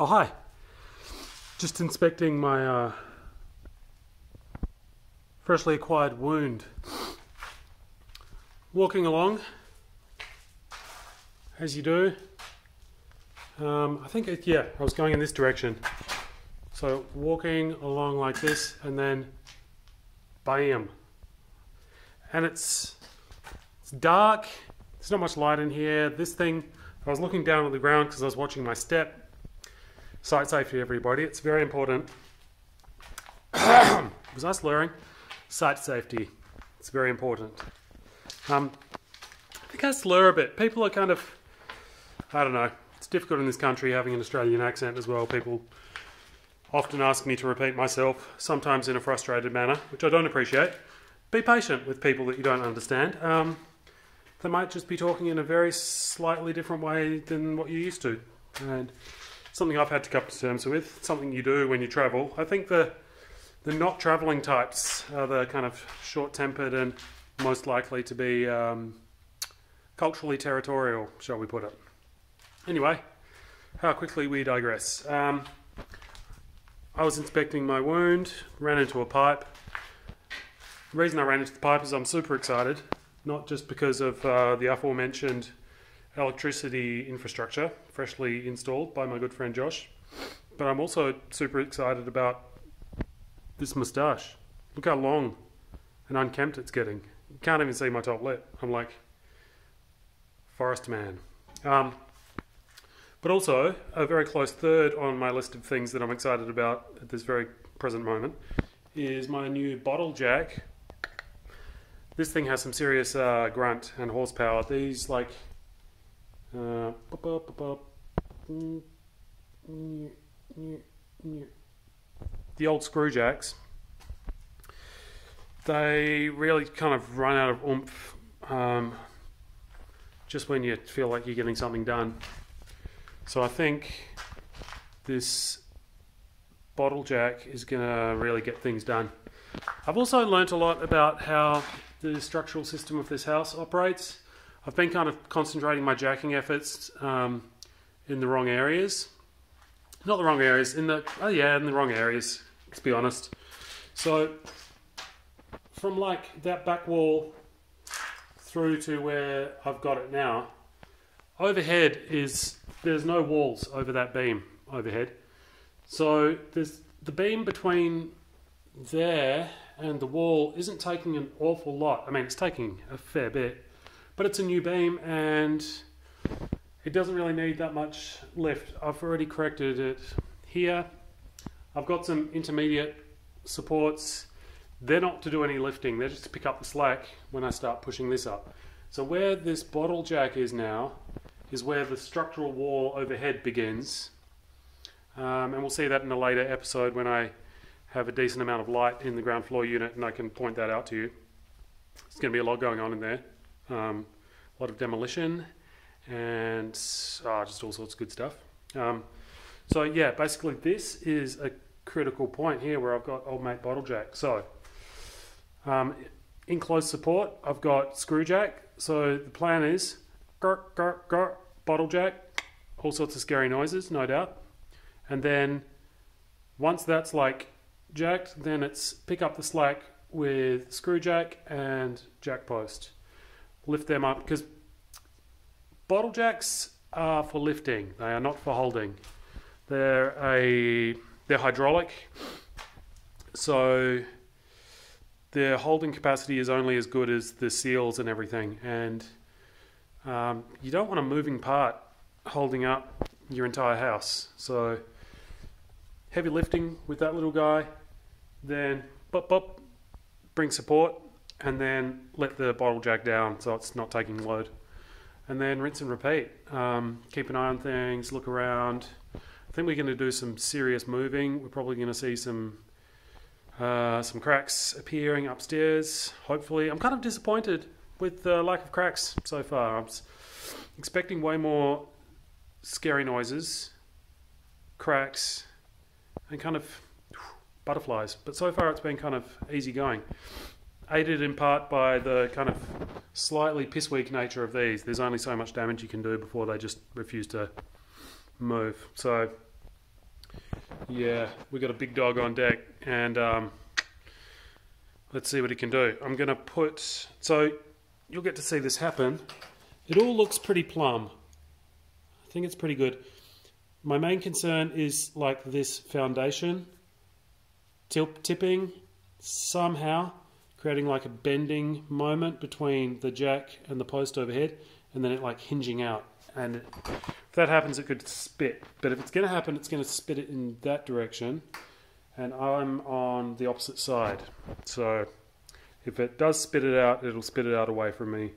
Oh, hi. Just inspecting my freshly acquired wound. Walking along, as you do. I think, I was going in this direction. So walking along like this, and then bam. And it's dark. There's not much light in here. This thing, I was looking down at the ground because I was watching my step. Site safety, everybody. It's very important. Was I slurring? Site safety. It's very important. I think I slur a bit. People are kind of, I don't know. It's difficult in this country having an Australian accent as well. People often ask me to repeat myself, sometimes in a frustrated manner, which I don't appreciate. Be patient with people that you don't understand. They might just be talking in a very slightly different way than what you're used to. And something I've had to come to terms with, something you do when you travel. I think the not travelling types are the kind of short-tempered and most likely to be culturally territorial, shall we put it. Anyway, how quickly we digress. I was inspecting my wound, ran into a pipe. The reason I ran into the pipe is I'm super excited, not just because of the aforementioned electricity infrastructure freshly installed by my good friend Josh, but I'm also super excited about this moustache. Look how long and unkempt it's getting. You can't even see my top lip. I'm like forest man. But also a very close third on my list of things that I'm excited about at this very present moment is my new bottle jack. This thing has some serious grunt and horsepower. These like the old screw jacks, they really kind of run out of oomph just when you feel like you're getting something done. So I think this bottle jack is going to really get things done. I've also learnt a lot about how the structural system of this house operates. I've been kind of concentrating my jacking efforts in the wrong areas. Not the wrong areas, in the wrong areas, to be honest. So from like that back wall through to where I've got it now, overhead there's no walls over that beam overhead. So there's the beam between there and the wall isn't taking an awful lot. I mean, it's taking a fair bit, but it's a new beam and it doesn't really need that much lift. I've already corrected it here. I've got some intermediate supports. They're not to do any lifting, they're just to pick up the slack when I start pushing this up. So where this bottle jack is now is where the structural wall overhead begins. And we'll see that in a later episode when I have a decent amount of light in the ground floor unit and I can point that out to you. There's going to be a lot going on in there. A lot of demolition and just all sorts of good stuff. So yeah, basically this is a critical point here where I've got old mate bottle jack. So in close support I've got screw jack. So the plan is bottle jack, all sorts of scary noises, no doubt. And then once that's like jacked, then it's pick up the slack with screw jack and jack post. Lift them up, because bottle jacks are for lifting, they are not for holding. They're hydraulic, so their holding capacity is only as good as the seals and everything, and you don't want a moving part holding up your entire house. So heavy lifting with that little guy, then bring support, and then let the bottle jack down so it's not taking load, and then rinse and repeat. Keep an eye on things, look around. I think we're going to do some serious moving. We're probably going to see some cracks appearing upstairs, hopefully. I'm kind of disappointed with the lack of cracks so far. I was expecting way more scary noises, cracks, and kind of butterflies, but so far it's been kind of easy going. Aided in part by the kind of slightly piss weak nature of these. There's only so much damage you can do before they just refuse to move. So Yeah, we got a big dog on deck, and let's see what he can do. I'm going to put... So, you'll get to see this happen. It all looks pretty plumb. I think it's pretty good. My main concern is like this foundation tipping somehow, creating like a bending moment between the jack and the post overhead, and then it like hinging out. And if that happens, it could spit. But if it's going to happen, it's going to spit it in that direction, and I'm on the opposite side. So if it does spit it out, it'll spit it out away from me.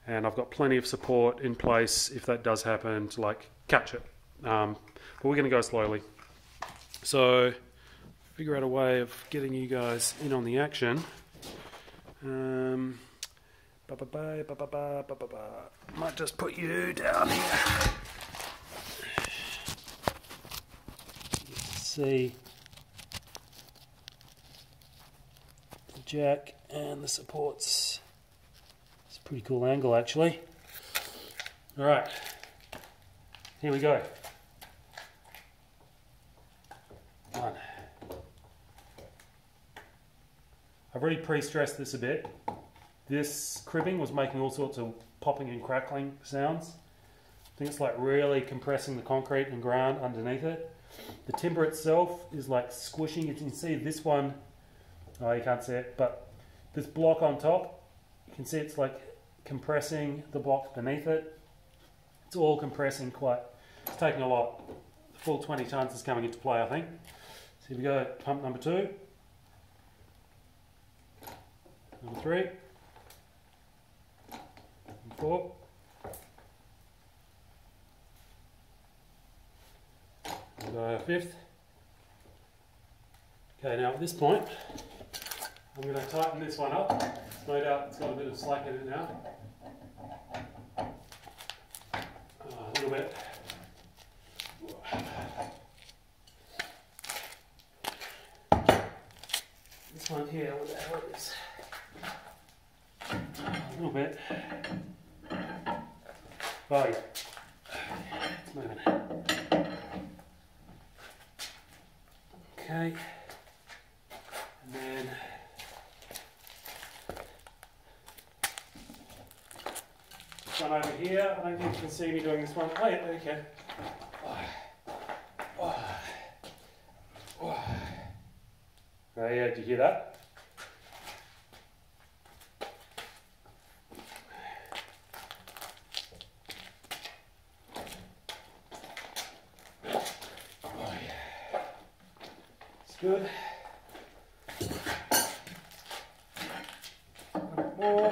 And I've got plenty of support in place if that does happen to like catch it. But we're going to go slowly. So figure out a way of getting you guys in on the action. Might just put you down here. See the jack and the supports. It's a pretty cool angle actually. Alright, here we go. One. I've already pre-stressed this a bit. This cribbing was making all sorts of popping and crackling sounds. I think it's like really compressing the concrete and ground underneath it. The timber itself is like squishing. You can see this one, oh you can't see it, but this block on top, you can see it's like compressing the block beneath it. It's all compressing quite, it's taking a lot. The full 20 tons is coming into play I think. So here we go, pump number 2. Number 3. 4. And 5th. Okay, now at this point, I'm going to tighten this one up. No doubt it's got a bit of slack in it now. A little bit. This one here, what the hell is? A little bit. Oh yeah, it's moving. Okay, and then this one over here. I don't think you can see me doing this one. Oh yeah, okay. Oh yeah, did you hear that? Good. More.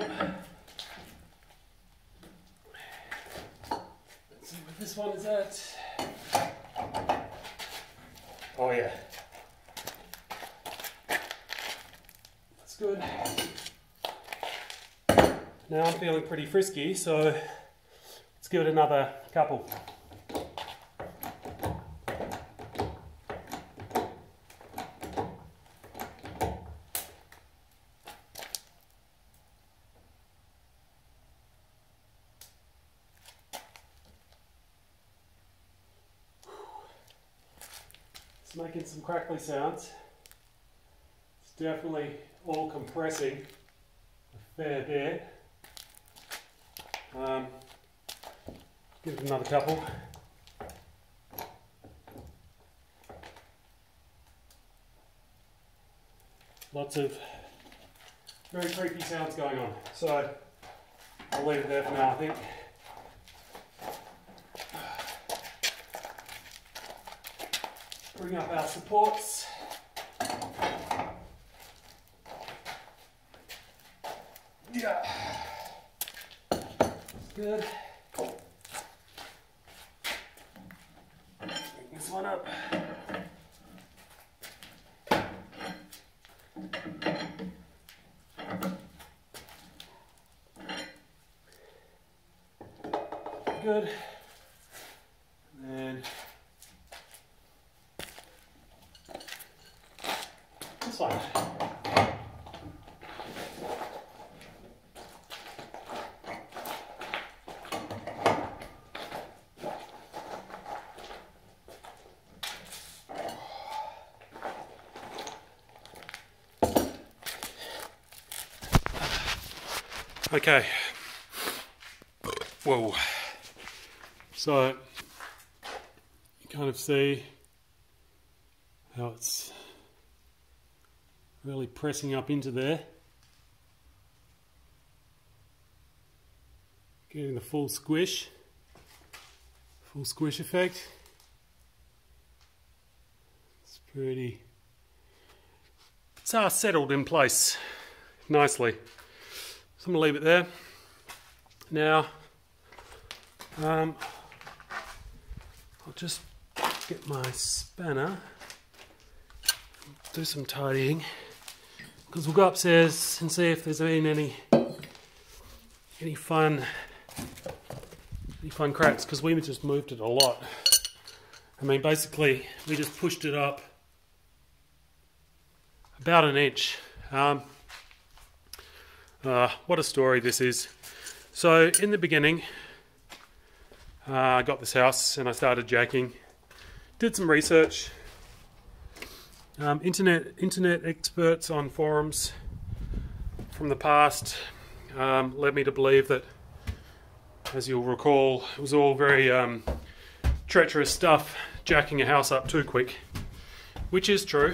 Let's see what this one is at. Oh yeah. That's good. Now I'm feeling pretty frisky, so let's give it another couple. It's making some crackly sounds. It's definitely all compressing a fair bit. Give it another couple. Lots of very creepy sounds going on. So I'll leave it there for now, I think. Bring up our supports. Yeah. That's good. Bring this one up. Good. And then this one. Okay. Whoa. So you kind of see how it's really pressing up into there. Getting the full squish effect. It's pretty, it's settled in place nicely. So I'm going to leave it there. Now, I'll just get my spanner, do some tidying, because we'll go upstairs and see if there's been any fun cracks, because we just moved it a lot. I mean, basically, we just pushed it up about an inch. What a story this is. So, in the beginning, I got this house and I started jacking. Did some research. Internet experts on forums from the past led me to believe that, as you'll recall, it was all very treacherous stuff, jacking a house up too quick, which is true.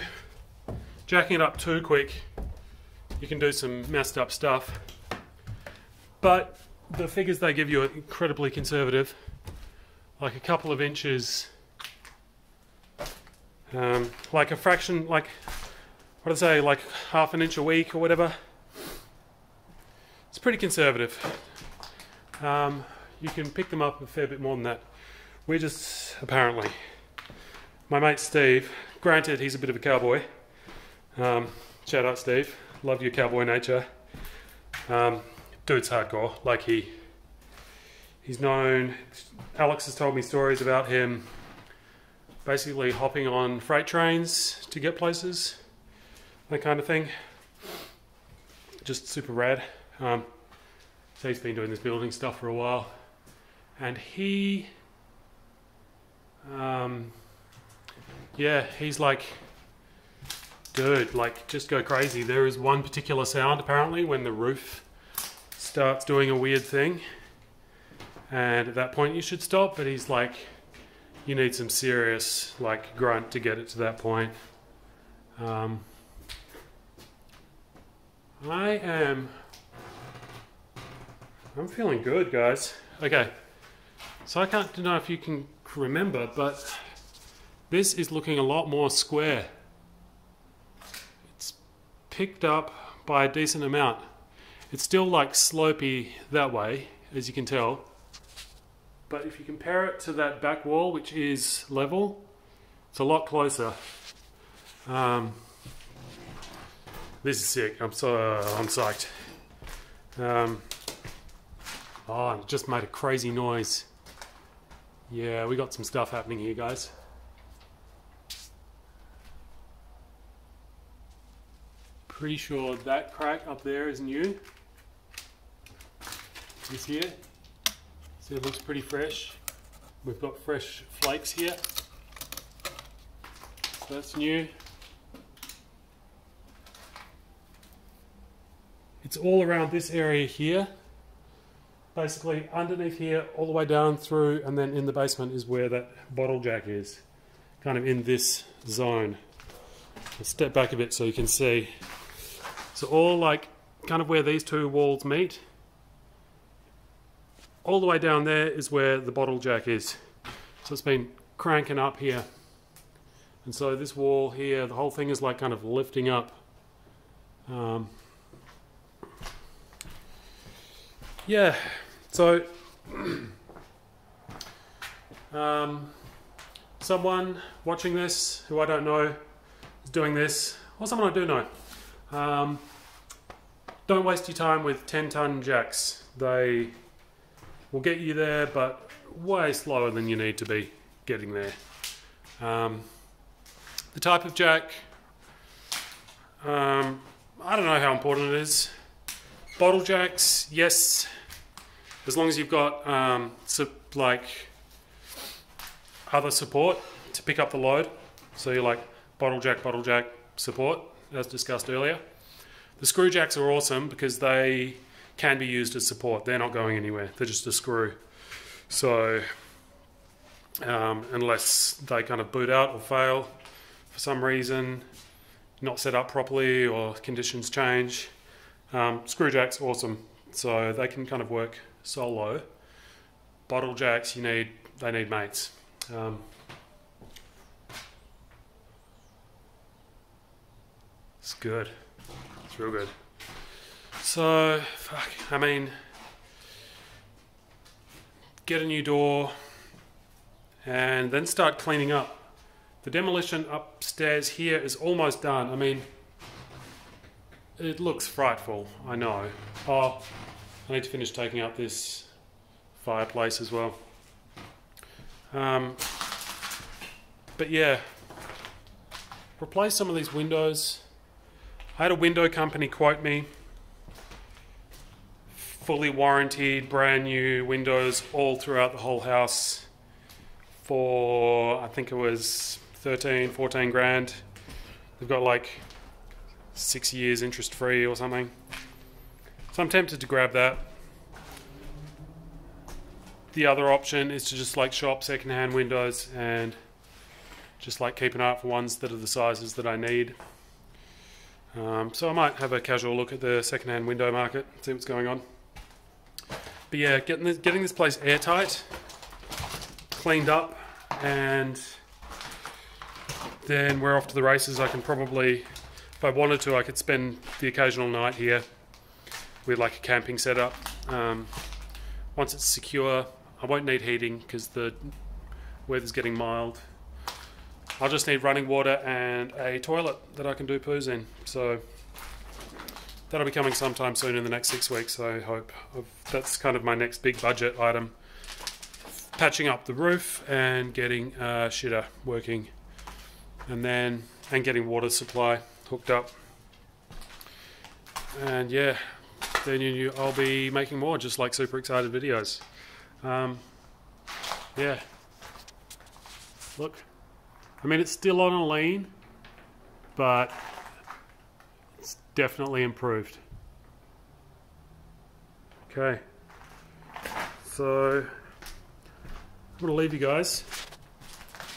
Jacking it up too quick, you can do some messed up stuff, but the figures they give you are incredibly conservative, like a couple of inches, like a fraction, like, what do I say, like half an inch a week or whatever. It's pretty conservative. You can pick them up a fair bit more than that. We're just, apparently, my mate Steve, granted he's a bit of a cowboy, shout out Steve, love your cowboy nature, dude's hardcore, like he's known, Alex has told me stories about him basically hopping on freight trains to get places, that kind of thing, just super rad. So he's been doing this building stuff for a while, and he, yeah, he's like, dude, like, just go crazy. There is one particular sound apparently when the roof starts doing a weird thing, and at that point you should stop, but he's like, you need some serious like grunt to get it to that point. I'm feeling good, guys. Okay, so I can't know if you can remember, but this is looking a lot more square. It's picked up by a decent amount. It's still like slopey that way, as you can tell, but if you compare it to that back wall, which is level, it's a lot closer. This is sick. I'm psyched. Oh, it just made a crazy noise. Yeah, we got some stuff happening here, guys. Pretty sure that crack up there is new. This here. See, it looks pretty fresh. We've got fresh flakes here. So that's new. It's all around this area here. Basically underneath here, all the way down through, and then in the basement is where that bottle jack is. Kind of in this zone. I'll step back a bit so you can see. So all like, kind of where these two walls meet. All the way down there is where the bottle jack is. So it's been cranking up here. And so this wall here, the whole thing is like kind of lifting up. Yeah, so someone watching this who I don't know is doing this, or someone I do know. Don't waste your time with 10-ton jacks. They will get you there, but way slower than you need to be getting there. The type of jack, I don't know how important it is. Bottle jacks, yes, as long as you've got like other support to pick up the load. So you're like bottle jack support, as discussed earlier. The screw jacks are awesome because they can be used as support. They're not going anywhere. They're just a screw. So unless they kind of boot out or fail for some reason, not set up properly or conditions change, screw jack's awesome. So they can kind of work solo. Bottle jacks, they need mates. It's good. It's real good. So, get a new door and then start cleaning up. The demolition upstairs here is almost done. It looks frightful, I know. Oh, I need to finish taking out this fireplace as well. But yeah, replace some of these windows. I had a window company quote me, fully warranted, brand new windows all throughout the whole house for, I think it was 13, 14 grand. They've got like 6 years interest free or something. So I'm tempted to grab that. The other option is to just shop secondhand windows and just keep an eye out for ones that are the sizes that I need. So I might have a casual look at the secondhand window market, see what's going on. But yeah, getting this place airtight, cleaned up, and then we're off to the races. I can probably, if I wanted to, I could spend the occasional night here with a camping setup. Once it's secure, I won't need heating because the weather's getting mild. I'll just need running water and a toilet that I can do poos in. So that'll be coming sometime soon in the next 6 weeks, I hope. That's kind of my next big budget item. Patching up the roof and getting a shitter working. And getting water supply hooked up. And yeah, then I'll be making more just super excited videos. Yeah. Look. It's still on a lean, but it's definitely improved. Okay. So I'm gonna leave you guys.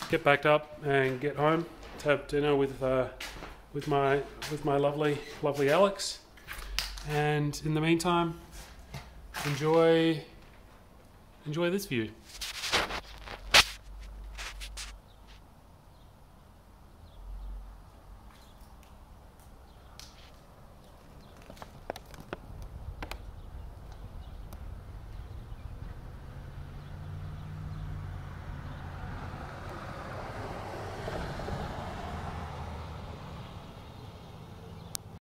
Get backed up and get home to have dinner with my lovely Alex. And in the meantime, enjoy this view.